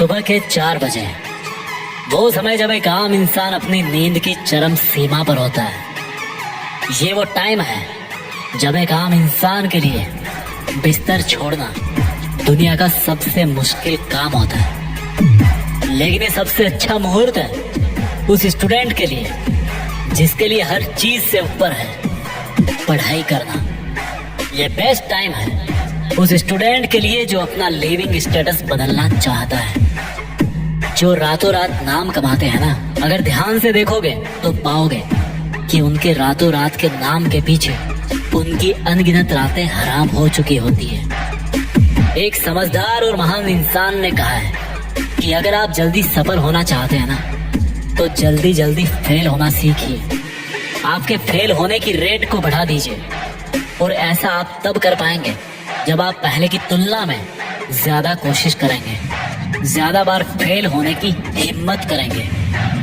सुबह के 4 बजे, वो समय जब एक आम इंसान अपनी नींद की चरम सीमा पर होता है। ये वो टाइम है जब एक आम इंसान के लिए बिस्तर छोड़ना दुनिया का सबसे मुश्किल काम होता है। लेकिन ये सबसे अच्छा मुहूर्त है उस स्टूडेंट के लिए जिसके लिए हर चीज से ऊपर है पढ़ाई करना। ये बेस्ट टाइम है उस स्टूडेंट के लिए जो अपना लिविंग स्टेटस बदलना चाहता है, जो रातों रात नाम कमाते हैं ना। अगर ध्यान से देखोगे तो पाओगे कि उनके रातों रात के नाम के पीछे उनकी अनगिनत रातें हराम हो चुकी होती है। एक समझदार और महान इंसान ने कहा है कि अगर आप जल्दी सफल होना चाहते हैं ना तो जल्दी जल्दी फेल होना सीखिए। आपके फेल होने की रेट को बढ़ा दीजिए और ऐसा आप तब कर पाएंगे जब आप पहले की तुलना में ज्यादा कोशिश करेंगे, ज्यादा बार फेल होने की हिम्मत करेंगे।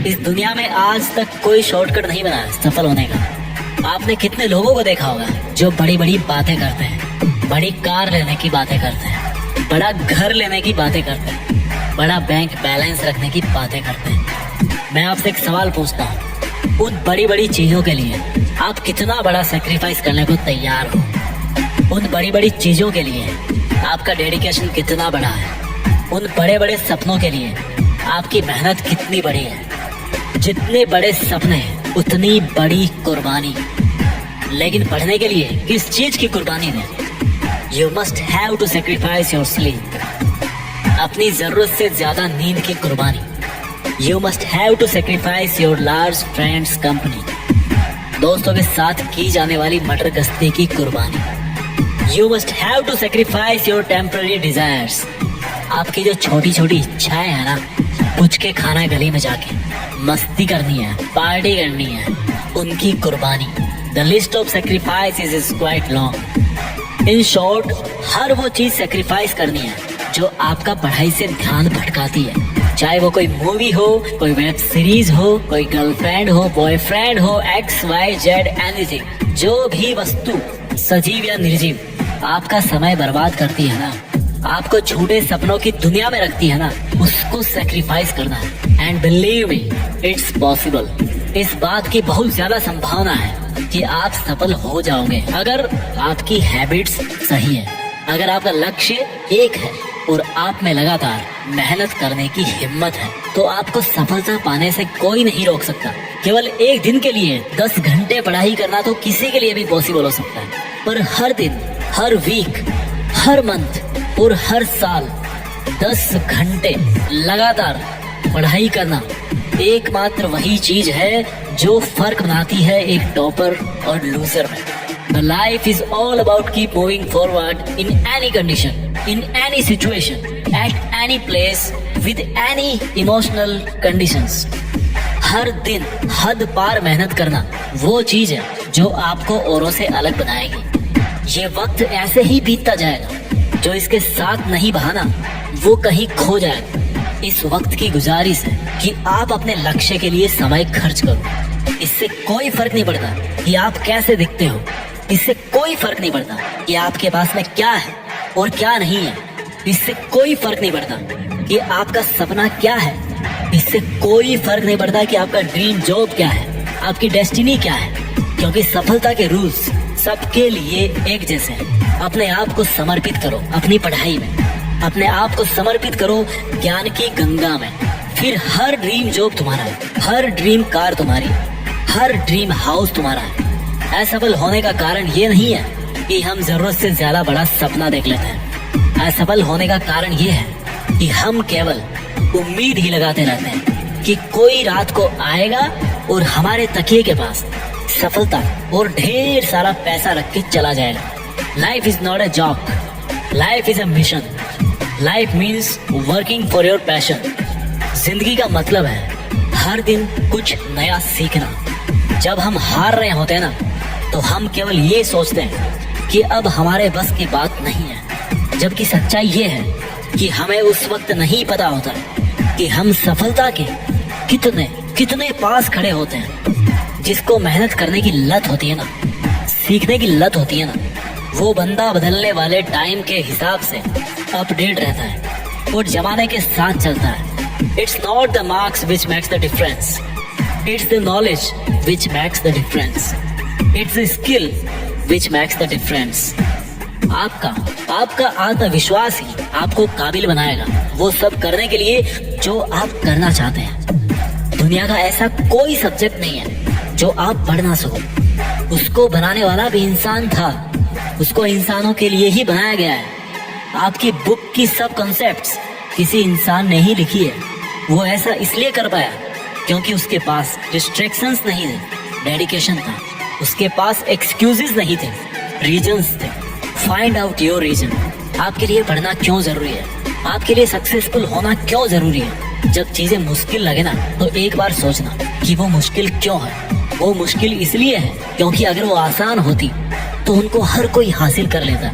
इस दुनिया में आज तक कोई शॉर्टकट नहीं बना है सफल होने का। आपने कितने लोगों को देखा होगा जो बड़ी बड़ी बातें करते हैं, बड़ी कार लेने की बातें करते हैं, बड़ा घर लेने की बातें करते हैं, बड़ा बैंक बैलेंस रखने की बातें करते हैं। मैं आपसे एक सवाल पूछता हूँ, उन बड़ी बड़ी चीजों के लिए आप कितना बड़ा सेक्रीफाइस करने को तैयार हो? उन बड़ी बड़ी चीजों के लिए आपका डेडिकेशन कितना बड़ा है? उन बड़े बड़े सपनों के लिए आपकी मेहनत कितनी बड़ी है? जितने बड़े सपने उतनी बड़ी कुर्बानी। लेकिन पढ़ने के लिए किस चीज की कुर्बानी दें? You must have to sacrifice your sleep. अपनी जरूरत से ज्यादा नींद की कुर्बानी। You must have to sacrifice your large friends company. दोस्तों के साथ की जाने वाली मटर गश्ती की कुर्बानी। You must have to sacrifice your temporary desires. आपकी जो छोटी छोटी इच्छाएं हैं ना, पूछ के खाना गली में जाके मस्ती करनी है, पार्टी करनी है, उनकी कुर्बानी। The list of sacrifice is quite long. In short, हर वो चीज सेक्रीफाइस करनी है जो आपका पढ़ाई से ध्यान भटकाती है। चाहे वो कोई मूवी हो, कोई वेब सीरीज हो, कोई गर्लफ्रेंड हो, बॉयफ्रेंड हो, XYZ एनीथिंग। जो भी वस्तु सजीव या निर्जीव आपका समय बर्बाद करती है ना, आपको झूठे सपनों की दुनिया में रखती है ना, उसको सेक्रीफाइस करना है। And believe me, it's possible. इस बात की बहुत ज्यादा संभावना है कि आप सफल हो जाओगे अगर आपकी हैबिट्स सही है, अगर आपका लक्ष्य एक है और आप में लगातार मेहनत करने की हिम्मत है, तो आपको सफलता पाने से कोई नहीं रोक सकता। केवल एक दिन के लिए 10 घंटे पढ़ाई करना तो किसी के लिए भी पॉसिबल हो सकता है, पर हर दिन, हर वीक, हर मंथ और हर साल 10 घंटे लगातार पढ़ाई करना एकमात्र वही चीज है जो फर्क बनाती है एक टॉपर और लूजर में। The life is all about keep moving forward in any condition, in any situation, at any place, with any emotional conditions. हर दिन हद पार मेहनत करना वो चीज है जो आपको औरों से अलग बनाएगी। ये वक्त ऐसे ही बीतता जाएगा, जो इसके साथ नहीं बहाना वो कहीं खो जाएगा। इस वक्त की गुजारिश है कि आप अपने लक्ष्य के लिए समय खर्च करो। इससे कोई फर्क नहीं पड़ता कि आप कैसे दिखते हो, इससे कोई फर्क नहीं पड़ता कि आपके पास में क्या है और क्या नहीं है, इससे कोई फर्क नहीं पड़ता कि आपका सपना क्या है, इससे कोई फर्क नहीं पड़ता कि आपका ड्रीम जॉब क्या है, आपकी डेस्टिनी क्या है, क्योंकि सफलता के रूल्स सबके लिए एक जैसे हैं। अपने आप को समर्पित करो अपनी पढ़ाई में, अपने आप को समर्पित करो ज्ञान की गंगा में, फिर हर ड्रीम जॉब तुम्हारा है, हर ड्रीम कार तुम्हारी, हर ड्रीम हाउस तुम्हारा है। असफल होने का कारण ये नहीं है कि हम जरूरत से ज्यादा बड़ा सपना देख लेते हैं। असफल होने का कारण ये है कि हम केवल उम्मीद ही लगाते रहते हैं कि कोई रात को आएगा और हमारे तकिए के पास सफलता और ढेर सारा पैसा रख के चला जाएगा। Life is not a job, life is a mission. Life means working for your passion. जिंदगी का मतलब है हर दिन कुछ नया सीखना। जब हम हार रहे होते हैं ना, तो हम केवल ये सोचते हैं कि अब हमारे बस की बात नहीं है, जबकि सच्चाई ये है कि हमें उस वक्त नहीं पता होता कि हम सफलता के कितने कितने पास खड़े होते हैं। जिसको मेहनत करने की लत होती है ना, सीखने की लत होती है ना, वो बंदा बदलने वाले टाइम के हिसाब से अपडेट रहता है। वो जमाने के साथ चलता है। It's not the marks which makes the difference, it's the knowledge which makes the difference, it's the skill which makes the difference. आपका आत्मविश्वास ही आपको काबिल बनाएगा वो सब करने के लिए जो आप करना चाहते हैं। दुनिया का ऐसा कोई सब्जेक्ट नहीं है जो आप पढ़ ना सको। उसको बनाने वाला भी इंसान था, उसको इंसानों के लिए ही बनाया गया है। आपकी बुक की सब कॉन्सेप्ट्स किसी इंसान ने ही लिखी है। वो ऐसा इसलिए कर पाया क्योंकि उसके पास डिस्ट्रैक्शंस नहीं थे, डेडिकेशन था। उसके पास एक्सक्यूजेस नहीं थे, रीजंस थे। Find out your reason. आपके लिए पढ़ना क्यों जरूरी है, आपके लिए सक्सेसफुल होना क्यों जरूरी है। जब चीजें मुश्किल लगे ना तो एक बार सोचना कि वो मुश्किल क्यों है। वो मुश्किल इसलिए है क्योंकि अगर वो आसान होती तो उनको हर कोई हासिल कर लेता,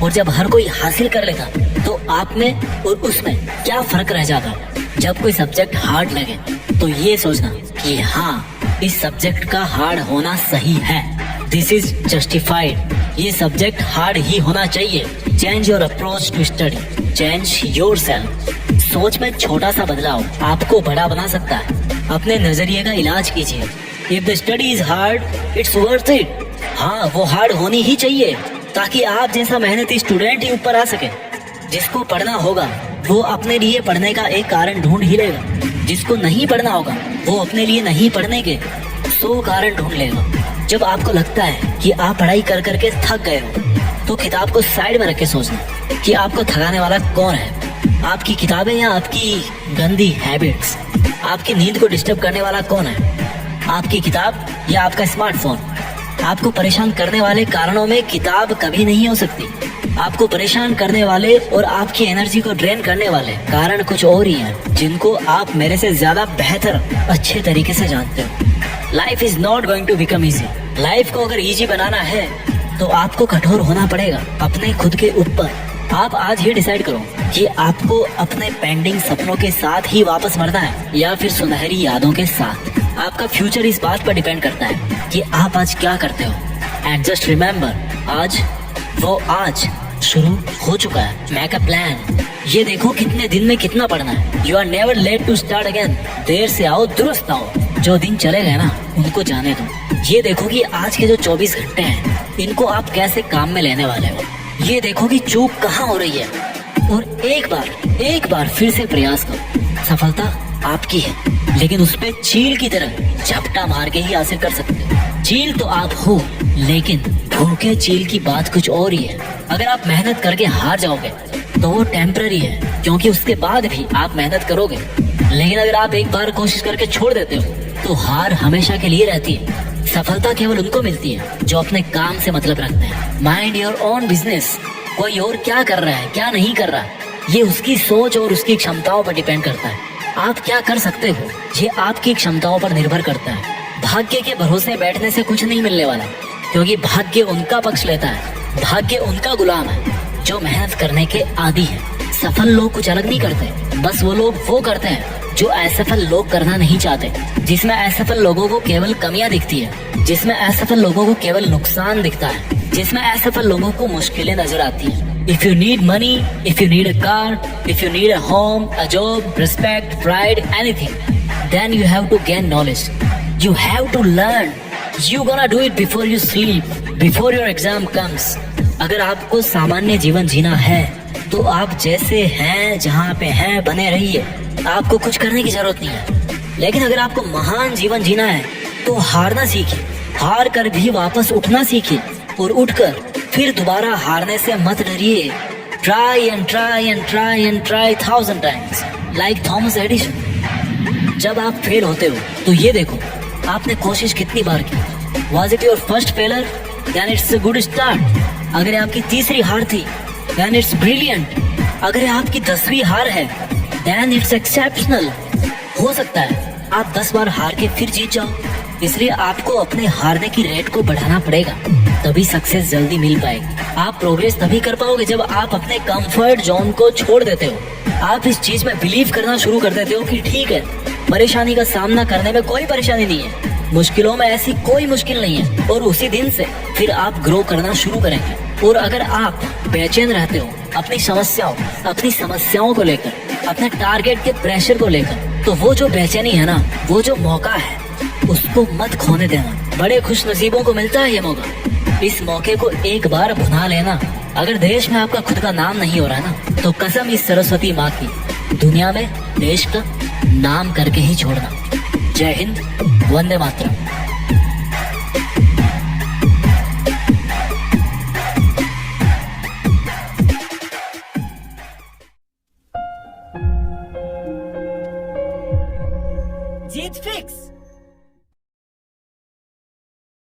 और जब हर कोई हासिल कर लेता तो आप में और उसमें क्या फर्क रह जाता। जब कोई सब्जेक्ट हार्ड लगे तो ये सोचना कि हाँ, इस सब्जेक्ट का हार्ड होना सही है, दिस इज जस्टिफाइड। ये सब्जेक्ट हार्ड ही होना चाहिए। Change your approach to study, change yourself. सोच में छोटा सा बदलाव आपको बड़ा बना सकता है। अपने नजरिए का इलाज कीजिए। If the study is hard, it's worth it. हाँ, वो हार्ड होनी ही चाहिए ताकि आप जैसा मेहनती स्टूडेंट ही ऊपर आ सके। जिसको पढ़ना होगा वो अपने लिए पढ़ने का एक कारण ढूंढ ही लेगा। जिसको नहीं पढ़ना होगा वो अपने लिए नहीं पढ़ने के 100 कारण ढूंढ लेगा। जब आपको लगता है कि आप पढ़ाई कर करके थक गए हो तो किताब को साइड में रख के सोचना कि आपको थकाने वाला कौन है। आपकी किताबें या आपकी गंदी हैबिट्स। आपकी नींद को डिस्टर्ब करने वाला कौन है, आपकी किताब या आपका स्मार्टफोन। आपको परेशान करने वाले कारणों में किताब कभी नहीं हो सकती। आपको परेशान करने वाले और आपकी एनर्जी को ड्रेन करने वाले कारण कुछ और ही हैं, जिनको आप मेरे से ज्यादा बेहतर अच्छे तरीके से जानते हो। Life is not going to become easy. Life को अगर इजी बनाना है तो आपको कठोर होना पड़ेगा अपने खुद के ऊपर। आप आज ही डिसाइड करो कि आपको अपने पेंडिंग सपनों के साथ ही वापस मरना है या फिर सुनहरी यादों के साथ। आपका फ्यूचर इस बात पर डिपेंड करता है कि आप आज क्या करते हो। एंड जस्ट रिमेम्बर, आज शुरू हो चुका है। Make a plan. ये देखो कितने दिन में कितना पढ़ना है। You are never late to start again. देर से आओ दुरुस्त आओ। जो दिन चले गए ना उनको जाने दो। ये देखो कि आज के जो 24 घंटे हैं इनको आप कैसे काम में लेने वाले हो। ये देखो कि चूक कहाँ हो रही है और एक बार फिर से प्रयास करो। सफलता आपकी है, लेकिन उस पे चील की तरह झपटा मार के ही हासिल कर सकते हो। चील तो आप हो, लेकिन भूखे चील की बात कुछ और ही है। अगर आप मेहनत करके हार जाओगे तो वो टेम्पररी है, क्योंकि उसके बाद भी आप मेहनत करोगे। लेकिन अगर आप एक बार कोशिश करके छोड़ देते हो तो हार हमेशा के लिए रहती है। सफलता केवल उनको मिलती है जो अपने काम से मतलब रखते हैं। Mind your own business. कोई और क्या कर रहा है क्या नहीं कर रहा, ये उसकी सोच और उसकी क्षमताओं पर डिपेंड करता है। आप क्या कर सकते हो ये आपकी क्षमताओं पर निर्भर करता है। भाग्य के भरोसे बैठने से कुछ नहीं मिलने वाला, क्योंकि भाग्य उनका पक्ष लेता है। भाग्य उनका गुलाम है जो मेहनत करने के आदी है। सफल लोग कुछ अलग नहीं करते, बस वो लोग वो करते हैं जो असफल लोग करना नहीं चाहते। जिसमें असफल लोगों को केवल कमियां दिखती है, जिसमें असफल लोगों को केवल नुकसान दिखता है, जिसमें असफल लोगों को मुश्किलें नजर आती हैं। If you need money, if you need a car, if you need a home, a job, respect, pride, anything, then you have to gain knowledge. You have to learn. You gonna do it before you sleep, before your exam comes. अगर आपको सामान्य जीवन जीना है तो आप जैसे हैं जहाँ पे हैं बने रहिए। आपको कुछ करने की जरूरत नहीं है। लेकिन अगर आपको महान जीवन जीना है तो हारना सीखिए। हार कर भी वापस उठना सीखिए और उठकर फिर दोबारा हारने से मत डरिए। Try and try and try and try 1000 times, like Thomas Edison. जब आप फेल होते हो तो ये देखो आपने कोशिश कितनी बार की। Was it your first failure? Then it's a good start. अगर आपकी तीसरी हार थी देन इट्स ब्रिलियंट। अगर आपकी 10वीं हार है देन इट्स एक्सेप्शनल। हो सकता है आप 10 बार हार के फिर जीत जाओ। इसलिए आपको अपने हारने की रेट को बढ़ाना पड़ेगा, तभी सक्सेस जल्दी मिल पाएगी। आप प्रोग्रेस तभी कर पाओगे जब आप अपने कंफर्ट जोन को छोड़ देते हो। आप इस चीज में बिलीव करना शुरू कर देते हो कि ठीक है, परेशानी का सामना करने में कोई परेशानी नहीं है, मुश्किलों में ऐसी कोई मुश्किल नहीं है। और उसी दिन से फिर आप ग्रो करना शुरू करेंगे। और अगर आप बेचैन रहते हो अपनी समस्याओं को लेकर, अपने टारगेट के प्रेशर को लेकर, तो वो जो बेचैनी है ना, वो जो मौका है, उसको मत खोने देना। बड़े खुश नसीबों को मिलता है ये मौका। इस मौके को एक बार भुना लेना। अगर देश में आपका खुद का नाम नहीं हो रहा ना, तो कसम इस सरस्वती माँ की, दुनिया में देश का नाम करके ही छोड़ना। जय हिंद, वंदे मातरम।